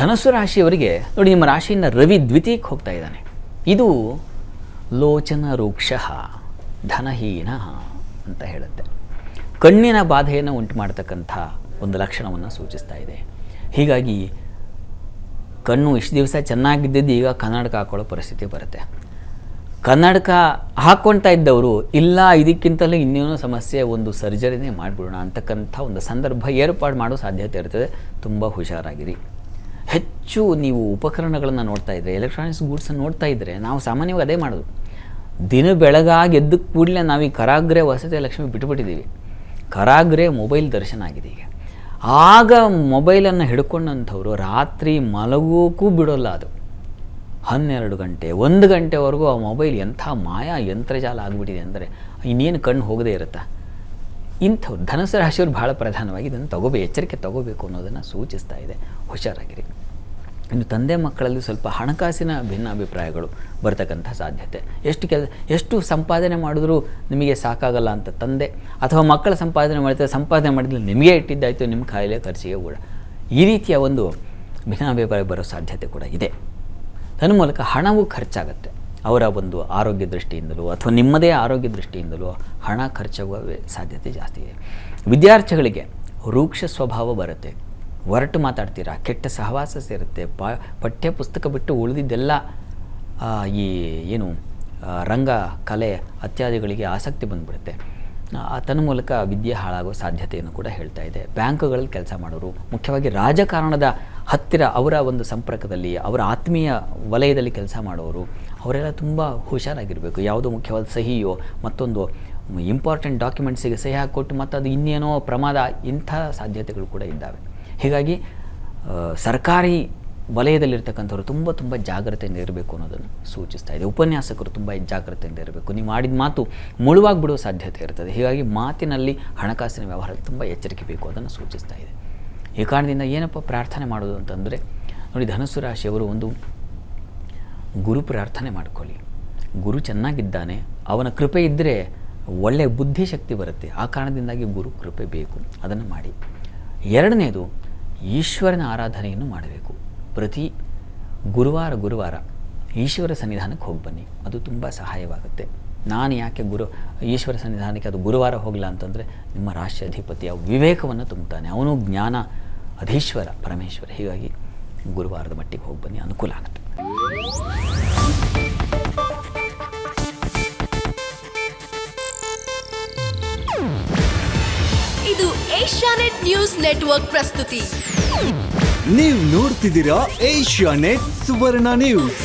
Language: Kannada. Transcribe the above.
ಧನುಸ್ಸು ರಾಶಿಯವರಿಗೆ ನೋಡಿ, ನಿಮ್ಮ ರಾಶಿಯಿಂದ ರವಿ ದ್ವಿತೀಯಕ್ಕೆ ಹೋಗ್ತಾ ಇದ್ದಾನೆ. ಇದು ಲೋಚನ ರೂಕ್ಷ ಧನಹೀನ ಅಂತ ಹೇಳುತ್ತೆ. ಕಣ್ಣಿನ ಬಾಧೆಯನ್ನು ಉಂಟು ಮಾಡ್ತಕ್ಕಂಥ ಒಂದು ಲಕ್ಷಣವನ್ನು ಸೂಚಿಸ್ತಾ ಇದೆ. ಹೀಗಾಗಿ ಕಣ್ಣು ಇಷ್ಟು ದಿವಸ ಚೆನ್ನಾಗಿದ್ದಿದ್ದು ಈಗ ಕನ್ನಡಕ ಹಾಕೊಳ್ಳೋ ಪರಿಸ್ಥಿತಿ ಬರುತ್ತೆ. ಕನ್ನಡಕ ಹಾಕ್ಕೊಳ್ತಾ ಇದ್ದವರು ಇಲ್ಲ ಇದಕ್ಕಿಂತಲೂ ಇನ್ನೇನೋ ಸಮಸ್ಯೆ, ಒಂದು ಸರ್ಜರಿನೇ ಮಾಡಿಬಿಡೋಣ ಅಂತಕ್ಕಂಥ ಒಂದು ಸಂದರ್ಭ ಏರ್ಪಾಡು ಮಾಡೋ ಸಾಧ್ಯತೆ ಇರ್ತದೆ. ತುಂಬ ಹುಷಾರಾಗಿರಿ. ಹೆಚ್ಚು ನೀವು ಉಪಕರಣಗಳನ್ನು ನೋಡ್ತಾ ಇದ್ದರೆ, ಎಲೆಕ್ಟ್ರಾನಿಕ್ಸ್ ಗೂಡ್ಸನ್ನು ನೋಡ್ತಾ ಇದ್ದರೆ, ನಾವು ಸಾಮಾನ್ಯವಾಗಿ ಅದೇ ಮಾಡೋದು. ದಿನ ಬೆಳಗಾಗಿ ಎದ್ದ ಕೂಡಲೇ ನಾವು ಈ ಕರಾಗ್ರೆ ವಸತಿ ಲಕ್ಷ್ಮಿ ಬಿಟ್ಟುಬಿಟ್ಟಿದ್ದೀವಿ. ಕರಾಗ್ರೆ ಮೊಬೈಲ್ ದರ್ಶನ ಆಗಿದೆ ಈಗ. ಆಗ ಮೊಬೈಲನ್ನು ಹಿಡ್ಕೊಂಡಂಥವ್ರು ರಾತ್ರಿ ಮಲಗೋಕ್ಕೂ ಬಿಡೋಲ್ಲ. ಅದು 12 ಗಂಟೆ 1 ಗಂಟೆವರೆಗೂ ಆ ಮೊಬೈಲ್ ಎಂಥ ಮಾಯಾ ಯಂತ್ರಜಾಲ ಆಗಿಬಿಟ್ಟಿದೆ ಅಂದರೆ ಇನ್ನೇನು ಕಣ್ಣು ಹೋಗದೇ ಇರುತ್ತಾ. ಇಂಥವ್ರು ಧನುಸ್ಸು ರಾಶಿಯವರು ಭಾಳ ಪ್ರಧಾನವಾಗಿ ಇದನ್ನು ಎಚ್ಚರಿಕೆ ತಗೋಬೇಕು ಅನ್ನೋದನ್ನು ಸೂಚಿಸ್ತಾ ಇದೆ. ಹುಷಾರಾಗಿರಿ. ಇನ್ನು ತಂದೆ ಮಕ್ಕಳಲ್ಲಿ ಸ್ವಲ್ಪ ಹಣಕಾಸಿನ ಭಿನ್ನಾಭಿಪ್ರಾಯಗಳು ಬರ್ತಕ್ಕಂಥ ಸಾಧ್ಯತೆ. ಎಷ್ಟು ಸಂಪಾದನೆ ಮಾಡಿದ್ರೂ ನಿಮಗೆ ಸಾಕಾಗಲ್ಲ ಅಂತ ತಂದೆ, ಅಥವಾ ಮಕ್ಕಳ ಸಂಪಾದನೆ ಮಾಡಿದ್ರೆ ನಿಮಗೆ ಇಟ್ಟಿದ್ದಾಯಿತು ನಿಮ್ಮ ಕಾಯಿಲೆ ಖರ್ಚಿಗೆ ಕೂಡ, ಈ ರೀತಿಯ ಒಂದು ಭಿನ್ನಾಭಿಪ್ರಾಯ ಬರೋ ಸಾಧ್ಯತೆ ಕೂಡ ಇದೆ. ತನ್ನ ಮೂಲಕ ಹಣವೂ ಖರ್ಚಾಗುತ್ತೆ. ಅವರ ಒಂದು ಆರೋಗ್ಯ ದೃಷ್ಟಿಯಿಂದಲೂ ಅಥವಾ ನಿಮ್ಮದೇ ಆರೋಗ್ಯ ದೃಷ್ಟಿಯಿಂದಲೂ ಹಣ ಖರ್ಚಾಗುವ ಸಾಧ್ಯತೆ ಜಾಸ್ತಿ ಇದೆ. ವಿದ್ಯಾರ್ಥಿಗಳಿಗೆ ರೂಕ್ಷ ಸ್ವಭಾವ ಬರುತ್ತೆ. ಹೊರಟು ಮಾತಾಡ್ತೀರಾ, ಕೆಟ್ಟ ಸಹವಾಸ ಸೇರುತ್ತೆ, ಪಠ್ಯ ಪುಸ್ತಕ ಬಿಟ್ಟು ಉಳಿದಿದ್ದೆಲ್ಲ ಈ ರಂಗ ಕಲೆ ಇತ್ಯಾದಿಗಳಿಗೆ ಆಸಕ್ತಿ ಬಂದುಬಿಡುತ್ತೆ. ತನ್ನ ಮೂಲಕ ವಿದ್ಯೆ ಹಾಳಾಗೋ ಸಾಧ್ಯತೆಯನ್ನು ಕೂಡ ಹೇಳ್ತಾ ಇದೆ. ಬ್ಯಾಂಕ್ಗಳಲ್ಲಿ ಕೆಲಸ ಮಾಡೋರು, ಮುಖ್ಯವಾಗಿ ರಾಜಕಾರಣದ ಹತ್ತಿರ ಅವರ ಒಂದು ಸಂಪರ್ಕದಲ್ಲಿ, ಅವರ ಆತ್ಮೀಯ ವಲಯದಲ್ಲಿ ಕೆಲಸ ಮಾಡೋರು, ಅವರೆಲ್ಲ ತುಂಬ ಹುಷಾರಾಗಿರಬೇಕು. ಯಾವುದೋ ಮುಖ್ಯವಾದ ಸಹಿಯೋ ಮತ್ತೊಂದು ಇಂಪಾರ್ಟೆಂಟ್ ಡಾಕ್ಯುಮೆಂಟ್ಸಿಗೆ ಸಹಿ ಹಾಕಿಕೊಟ್ಟು ಮತ್ತು ಅದು ಇನ್ನೇನೋ ಪ್ರಮಾದ, ಇಂಥ ಸಾಧ್ಯತೆಗಳು ಕೂಡ ಇದ್ದಾವೆ. ಹೀಗಾಗಿ ಸರ್ಕಾರಿ ವಲಯದಲ್ಲಿರ್ತಕ್ಕಂಥವ್ರು ತುಂಬ ಜಾಗ್ರತೆಯಿಂದ ಇರಬೇಕು ಅನ್ನೋದನ್ನು ಸೂಚಿಸ್ತಾ ಇದೆ. ಉಪನ್ಯಾಸಕರು ತುಂಬ ಜಾಗ್ರತೆಯಿಂದ ಇರಬೇಕು. ನೀವು ಮಾಡಿದ ಮಾತು ಮುಳುವಾಗಿ ಬಿಡುವ ಸಾಧ್ಯತೆ ಇರ್ತದೆ. ಹೀಗಾಗಿ ಮಾತಿನಲ್ಲಿ ಹಣಕಾಸಿನ ವ್ಯವಹಾರದಲ್ಲಿ ತುಂಬ ಎಚ್ಚರಿಕೆ ಬೇಕು, ಅದನ್ನು ಸೂಚಿಸ್ತಾ ಇದೆ. ಈ ಕಾರಣದಿಂದ ಏನಪ್ಪ ಪ್ರಾರ್ಥನೆ ಮಾಡೋದು ಅಂತಂದರೆ ನೋಡಿ, ಧನುಸ್ಸು ರಾಶಿಯವರು ಒಂದು ಗುರು ಪ್ರಾರ್ಥನೆ ಮಾಡ್ಕೊಳ್ಳಿ. ಗುರು ಚೆನ್ನಾಗಿದ್ದಾನೆ, ಅವನ ಕೃಪೆ ಇದ್ದರೆ ಒಳ್ಳೆಯ ಬುದ್ಧಿಶಕ್ತಿ ಬರುತ್ತೆ. ಆ ಕಾರಣದಿಂದಾಗಿ ಗುರು ಕೃಪೆ ಬೇಕು, ಅದನ್ನು ಮಾಡಿ. ಎರಡನೇದು, ಈಶ್ವರನ ಆರಾಧನೆಯನ್ನು ಮಾಡಬೇಕು. ಪ್ರತಿ ಗುರುವಾರ ಈಶ್ವರ ಸನ್ನಿಧಾನಕ್ಕೆ ಹೋಗಿ ಬನ್ನಿ, ಅದು ತುಂಬ ಸಹಾಯವಾಗುತ್ತೆ. ನಾನು ಯಾಕೆ ಈಶ್ವರ ಸನ್ನಿಧಾನಕ್ಕೆ ಅದು ಗುರುವಾರ ಹೋಗಲ್ಲ ಅಂತಂದರೆ, ನಿಮ್ಮ ರಾಶಿ ಅಧಿಪತಿಯ ವಿವೇಕವನ್ನು ತುಂಬುತ್ತಾನೆ, ಅವನು ಜ್ಞಾನ ಅಧೀಶ್ವರ ಪರಮೇಶ್ವರ. ಹೀಗಾಗಿ ಗುರುವಾರದ ಮಟ್ಟಿಗೆ ಹೋಗಿ ಬನ್ನಿ, ಅನುಕೂಲ ಆಗುತ್ತೆ. ಇದು ಏಷ್ಯಾನೆಟ್ ನ್ಯೂಸ್ ನೆಟ್ವರ್ಕ್ ಪ್ರಸ್ತುತಿ. ನೀವು ನೋಡ್ತಿದ್ದೀರಾ ಏಷ್ಯಾನೆಟ್ ಸುವರ್ಣ ನ್ಯೂಸ್.